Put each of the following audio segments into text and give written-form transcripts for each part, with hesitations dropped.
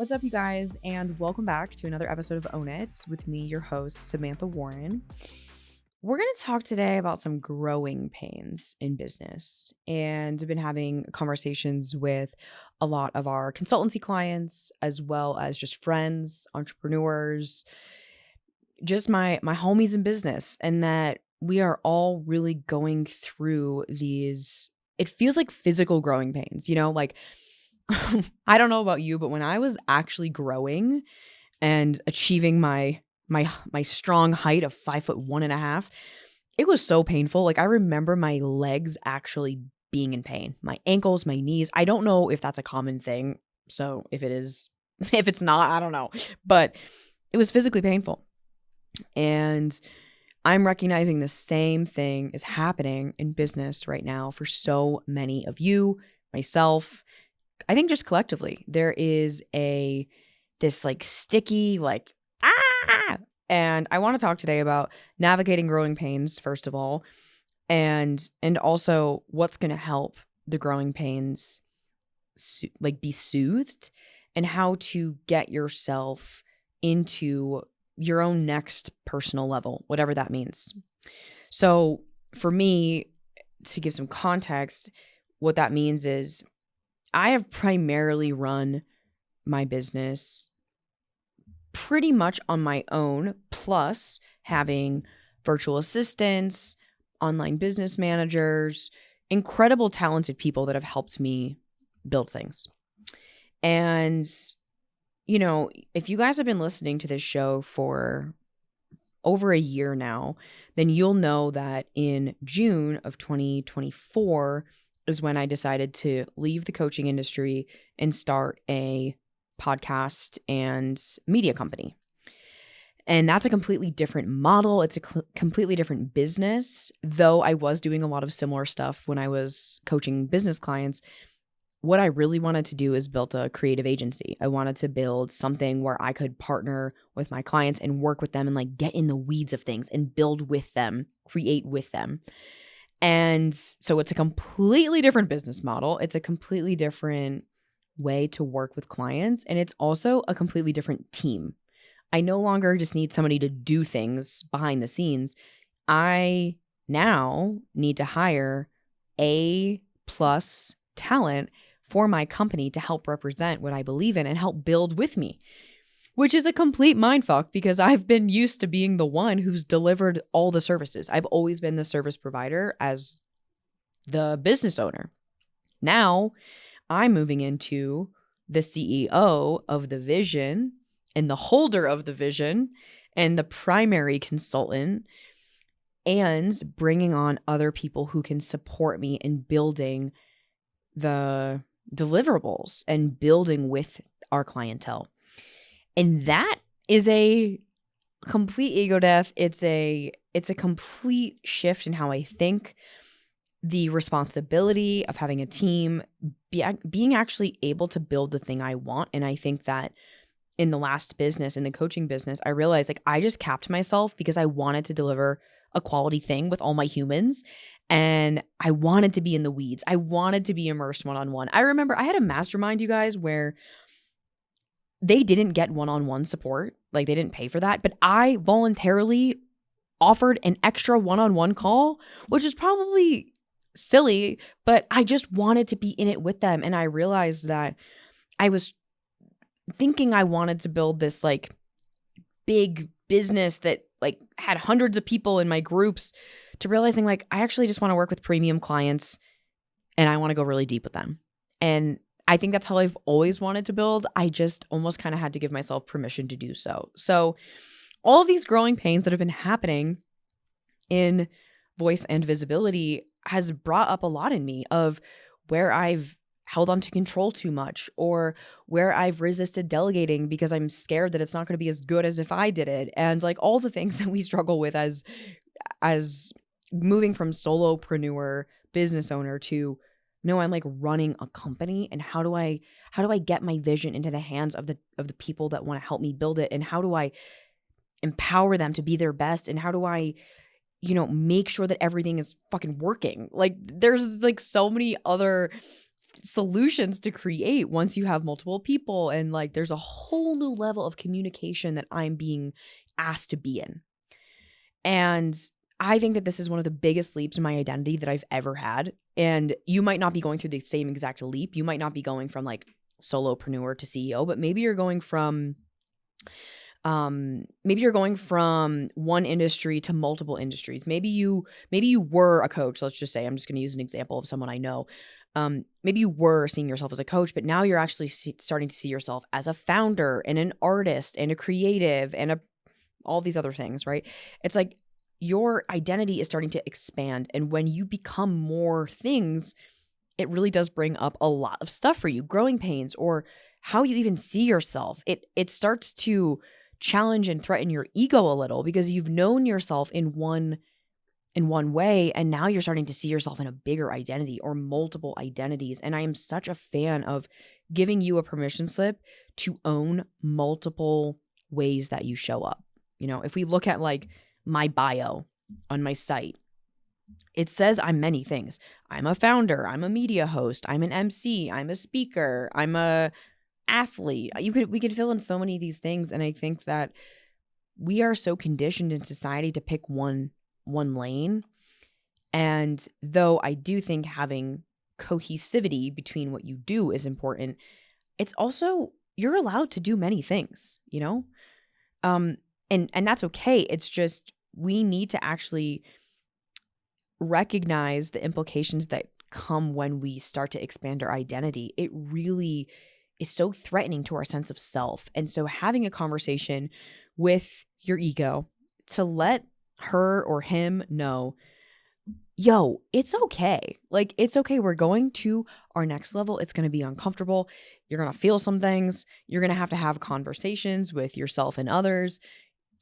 What's up, you guys, and welcome back to another episode of Own It with me, your host, Samantha Warren. We're going to talk today about some growing pains in business, and I've been having conversations with a lot of our consultancy clients, as well as just friends, entrepreneurs, just my homies in business, and that we are all really going through these, it feels like physical growing pains, like I don't know about you, but when I was actually growing and achieving my strong height of 5'1.5", it was so painful. Like I remember my legs actually being in pain, my ankles, my knees. I don't know if that's a common thing. So if it is, if it's not, I don't know, but it was physically painful. And I'm recognizing the same thing is happening in business right now for so many of you, myself. I think just collectively, there is this like sticky, like, and I want to talk today about navigating growing pains, first of all, and also what's going to help the growing pains be soothed, and how to get yourself into your own next personal level, whatever that means. So for me, to give some context, what that means is I have primarily run my business pretty much on my own, plus having virtual assistants, online business managers, incredible talented people that have helped me build things. And, if you guys have been listening to this show for over a year now, then you'll know that in June of 2024 is when I decided to leave the coaching industry and start a podcast and media company. And that's a completely different model. It's a completely different business. Though I was doing a lot of similar stuff when I was coaching business clients, what I really wanted to do is build a creative agency. I wanted to build something where I could partner with my clients and work with them and like get in the weeds of things and build with them, create with them. And so it's a completely different business model. It's a completely different way to work with clients. And it's also a completely different team. I no longer just need somebody to do things behind the scenes. I now need to hire A+ talent for my company to help represent what I believe in and help build with me, which is a complete mindfuck because I've been used to being the one who's delivered all the services. I've always been the service provider as the business owner. Now I'm moving into the CEO of the vision and the holder of the vision and the primary consultant, and bringing on other people who can support me in building the deliverables and building with our clientele. And that is a complete ego death. It's a complete shift in how I think. The responsibility of having a team, being actually able to build the thing I want. And I think that in the last business, in the coaching business, I realized like I just capped myself because I wanted to deliver a quality thing with all my humans. And I wanted to be in the weeds. I wanted to be immersed one-on-one. I remember I had a mastermind, you guys, where they didn't get one-on-one support. Like they didn't pay for that. But I voluntarily offered an extra one-on-one call, which is probably silly, but I just wanted to be in it with them. And I realized that I was thinking I wanted to build this like big business that like had hundreds of people in my groups, to realizing like I actually just want to work with premium clients and I want to go really deep with them. And I think that's how I've always wanted to build. I just almost kind of had to give myself permission to do so. So all of these growing pains that have been happening in voice and visibility has brought up a lot in me of where I've held on to control too much, or where I've resisted delegating because I'm scared that it's not going to be as good as if I did it. And like all the things that we struggle with as moving from solopreneur business owner to, no, I'm like running a company, and how do I get my vision into the hands of the people that want to help me build it, and how do I empower them to be their best, and how do I make sure that everything is fucking working? Like there's like so many other solutions to create once you have multiple people. And like, there's a whole new level of communication that I'm being asked to be in. And I think that this is one of the biggest leaps in my identity that I've ever had. And you might not be going through the same exact leap. You might not be going from like solopreneur to CEO, but maybe you're going from one industry to multiple industries. Maybe you were a coach. Let's just say, I'm just going to use an example of someone I know. Maybe you were seeing yourself as a coach, but now you're actually starting to see yourself as a founder and an artist and a creative and all these other things, right? It's like your identity is starting to expand. And when you become more things, it really does bring up a lot of stuff for you, growing pains, or how you even see yourself. It starts to challenge and threaten your ego a little because you've known yourself in one way, and now you're starting to see yourself in a bigger identity or multiple identities. And I am such a fan of giving you a permission slip to own multiple ways that you show up. You know, if we look at like my bio on my site, it says I'm many things. I'm a founder, I'm a media host, I'm an MC, I'm a speaker, I'm a athlete. We could fill in so many of these things. And I think that we are so conditioned in society to pick one lane. And though I do think having cohesivity between what you do is important, it's also, you're allowed to do many things, you know? And that's okay. It's just, we need to actually recognize the implications that come when we start to expand our identity. It really is so threatening to our sense of self. And so having a conversation with your ego to let her or him know, yo, it's okay. Like, it's okay. We're going to our next level. It's going to be uncomfortable. You're going to feel some things. You're going to have conversations with yourself and others.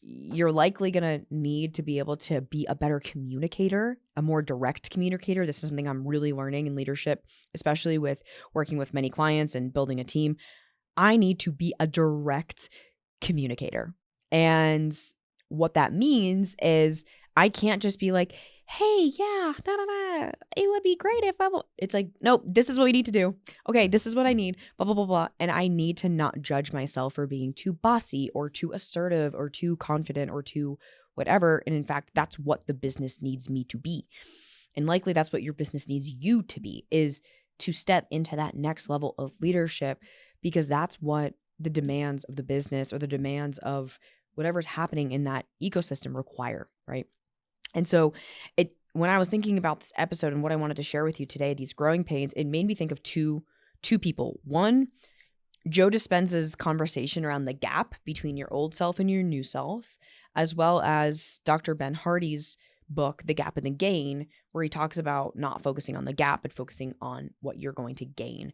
You're likely going to need to be able to be a better communicator, a more direct communicator. This is something I'm really learning in leadership, especially with working with many clients and building a team. I need to be a direct communicator. And what that means is I can't just be like, hey, yeah, it would be great if it's like, nope, this is what we need to do. Okay, this is what I need, blah, blah, blah, blah. And I need to not judge myself for being too bossy or too assertive or too confident or too whatever. And in fact, that's what the business needs me to be. And likely that's what your business needs you to be, is to step into that next level of leadership, because that's what the demands of the business or the demands of whatever's happening in that ecosystem require, right? And so when I was thinking about this episode and what I wanted to share with you today, these growing pains, it made me think of two people. One, Joe Dispenza's conversation around the gap between your old self and your new self, as well as Dr. Ben Hardy's book, The Gap and the Gain, where he talks about not focusing on the gap, but focusing on what you're going to gain.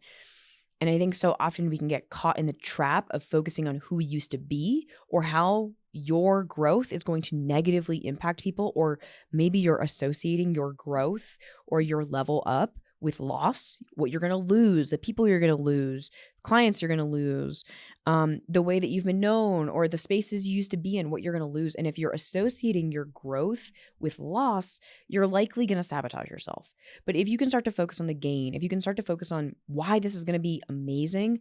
And I think so often we can get caught in the trap of focusing on who we used to be or how your growth is going to negatively impact people, or maybe you're associating your growth or your level up with loss, what you're going to lose, the people you're going to lose, clients you're going to lose, the way that you've been known or the spaces you used to be in, what you're going to lose. And if you're associating your growth with loss, you're likely going to sabotage yourself. But if you can start to focus on the gain, if you can start to focus on why this is going to be amazing,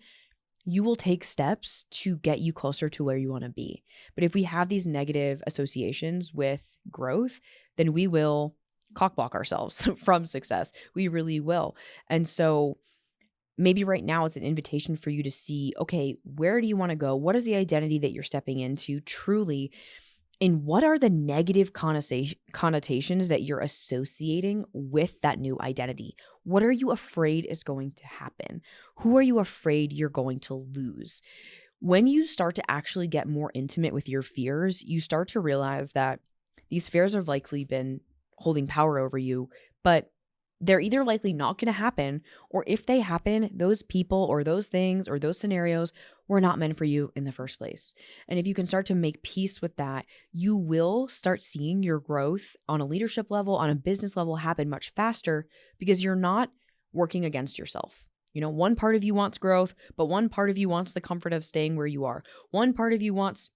you will take steps to get you closer to where you want to be. But if we have these negative associations with growth, then we will cockblock ourselves from success. We really will. And so maybe right now it's an invitation for you to see, okay, where do you want to go? What is the identity that you're stepping into truly? And what are the negative connotations that you're associating with that new identity? What are you afraid is going to happen? Who are you afraid you're going to lose? When you start to actually get more intimate with your fears, you start to realize that these fears have likely been holding power over you, but they're either likely not going to happen, or if they happen, those people or those things or those scenarios were not meant for you in the first place. And if you can start to make peace with that, you will start seeing your growth on a leadership level, on a business level happen much faster, because you're not working against yourself. You know, one part of you wants growth, but one part of you wants the comfort of staying where you are. One part of you wants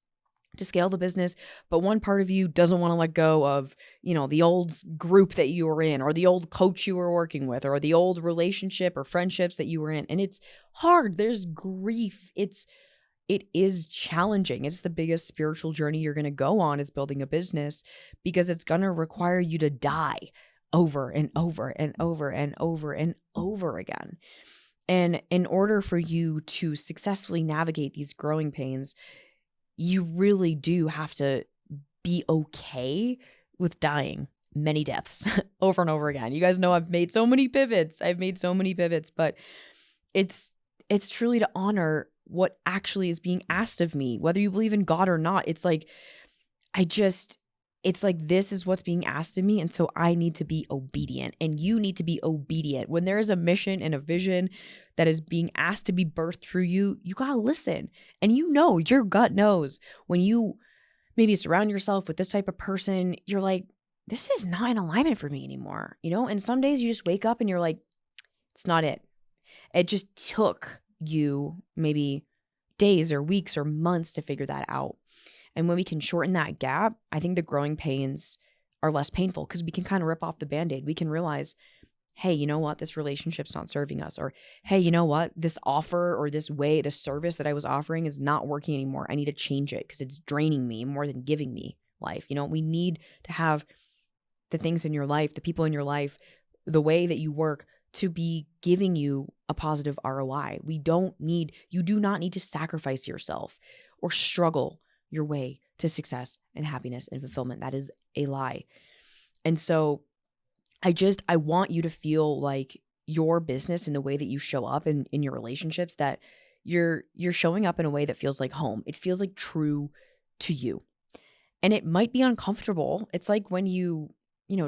to scale the business, but one part of you doesn't want to let go of, the old group that you were in, or the old coach you were working with, or the old relationship or friendships that you were in. And it's hard. There's grief. It is challenging. It's the biggest spiritual journey you're going to go on, is building a business, because it's going to require you to die over and over and over and over and over again. And in order for you to successfully navigate these growing pains, you really do have to be okay with dying many deaths over and over again. You guys know I've made so many pivots. But it's truly to honor what actually is being asked of me, whether you believe in God or not. It's like, this is what's being asked of me. And so I need to be obedient, and you need to be obedient. When there is a mission and a vision that is being asked to be birthed through you, you got to listen. And your gut knows when you maybe surround yourself with this type of person, you're like, this is not in alignment for me anymore, And some days you just wake up and you're like, it's not it. It just took you maybe days or weeks or months to figure that out. And when we can shorten that gap, I think the growing pains are less painful, because we can kind of rip off the Band-Aid. We can realize, hey, you know what? This relationship's not serving us. Or, hey, you know what? This offer or this service that I was offering is not working anymore. I need to change it because it's draining me more than giving me life. We need to have the things in your life, the people in your life, the way that you work, to be giving you a positive ROI. You do not need to sacrifice yourself or struggle your way to success and happiness and fulfillment. That is a lie. And so I want you to feel like your business, and the way that you show up in your relationships, that you're showing up in a way that feels like home. It feels like true to you. And it might be uncomfortable. It's like when you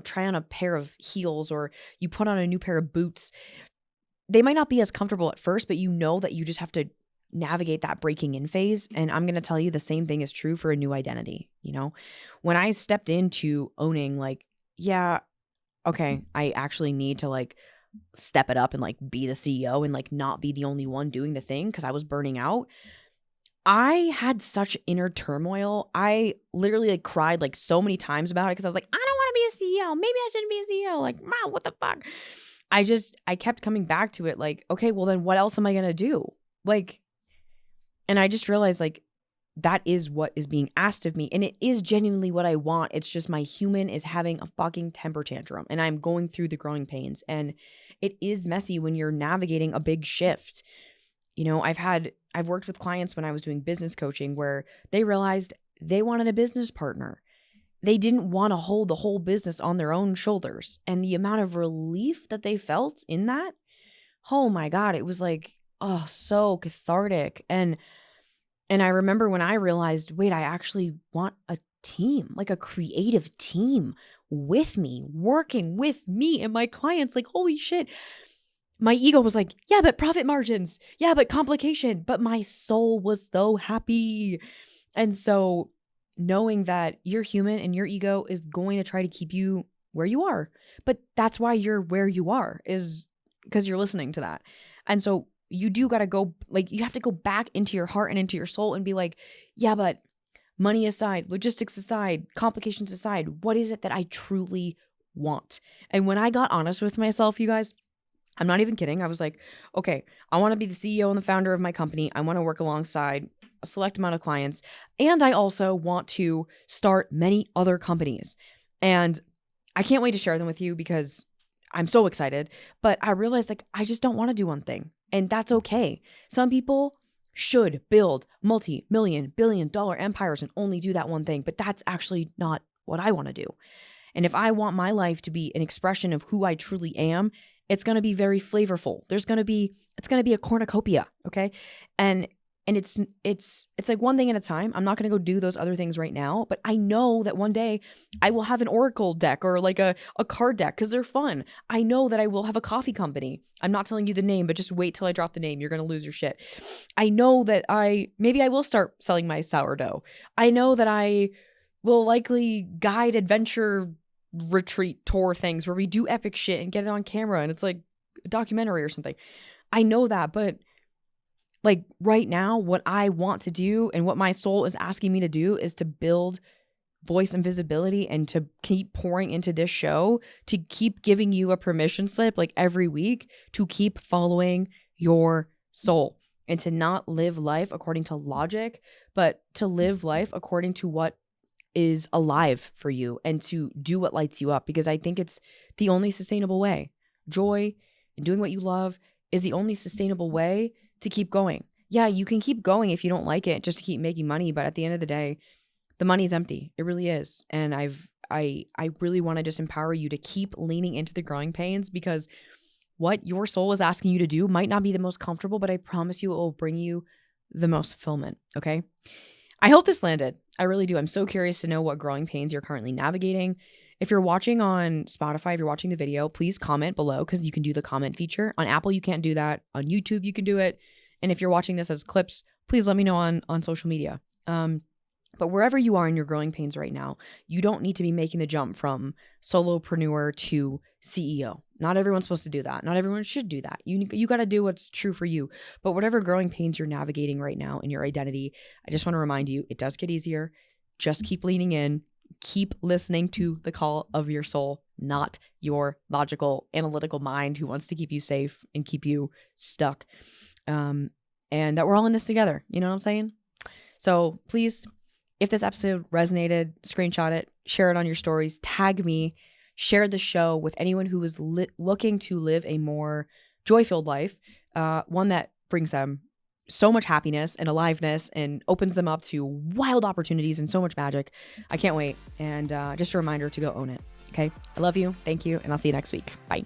try on a pair of heels, or you put on a new pair of boots. They might not be as comfortable at first, but that you just have to navigate that breaking in phase. And I'm going to tell you, the same thing is true for a new identity. When I stepped into owning, like, yeah, okay, I actually need to step it up and be the CEO and not be the only one doing the thing, because I was burning out. I had such inner turmoil. I literally cried so many times about it, because I was like, I don't want to be a CEO. Maybe I shouldn't be a CEO. Wow, what the fuck? I kept coming back to it, okay, well then what else am I going to do? And I just realized that is what is being asked of me. And it is genuinely what I want. It's just my human is having a fucking temper tantrum, and I'm going through the growing pains. And it is messy when you're navigating a big shift. I've worked with clients when I was doing business coaching, where they realized they wanted a business partner. They didn't want to hold the whole business on their own shoulders. And the amount of relief that they felt in that, oh my God, it was so cathartic. And I remember when I realized, wait, I actually want a team, a creative team with me, working with me and my clients. Holy shit. My ego was like, yeah, but profit margins. Yeah, but complication. But my soul was so happy. And so knowing that you're human and your ego is going to try to keep you where you are. But that's why you're where you are, is because you're listening to that. And so you do got to go, you have to go back into your heart and into your soul and be like, yeah, but money aside, logistics aside, complications aside, what is it that I truly want? And when I got honest with myself, you guys, I'm not even kidding. I was like, okay, I want to be the CEO and the founder of my company. I want to work alongside a select amount of clients. And I also want to start many other companies. And I can't wait to share them with you, because I'm so excited. But I realized I just don't want to do one thing. And that's okay. Some people should build multi-million, billion-dollar empires and only do that one thing. But that's actually not what I want to do. And if I want my life to be an expression of who I truly am, it's going to be very flavorful. It's going to be a cornucopia, okay? And it's one thing at a time. I'm not going to go do those other things right now, but I know that one day I will have an Oracle deck or a card deck, because they're fun. I know that I will have a coffee company. I'm not telling you the name, but just wait till I drop the name. You're going to lose your shit. I know that maybe I will start selling my sourdough. I know that I will likely guide adventure retreat tour things where we do epic shit and get it on camera and it's a documentary or something. I know that, but Like right now, what I want to do and what my soul is asking me to do is to build voice and visibility and to keep pouring into this show, to keep giving you a permission slip like every week to keep following your soul and to not live life according to logic, but to live life according to what is alive for you and to do what lights you up, because I think it's the only sustainable way. Joy and doing what you love is the only sustainable way to keep going. Yeah, you can keep going if you don't like it just to keep making money, but at the end of the day, the money's empty. It really is. And I really want to just empower you to keep leaning into the growing pains, because what your soul is asking you to do might not be the most comfortable, but I promise you it will bring you the most fulfillment. Okay. I hope this landed. I really do. I'm so curious to know what growing pains you're currently navigating. If you're watching on Spotify, if you're watching the video, please comment below, because you can do the comment feature. On Apple, you can't do that. On YouTube, you can do it. And if you're watching this as clips, please let me know on social media. But wherever you are in your growing pains right now, you don't need to be making the jump from solopreneur to CEO. Not everyone's supposed to do that. Not everyone should do that. You got to do what's true for you. But whatever growing pains you're navigating right now in your identity, I just want to remind you, it does get easier. Just keep leaning in. Keep listening to the call of your soul, not your logical, analytical mind who wants to keep you safe and keep you stuck. And that we're all in this together. You know what I'm saying? So please, if this episode resonated, screenshot it, share it on your stories, tag me, share the show with anyone who is looking to live a more joy-filled life, one that brings them so much happiness and aliveness and opens them up to wild opportunities and so much magic. I can't wait. And just a reminder to go own it. Okay. I love you. Thank you. And I'll see you next week. Bye.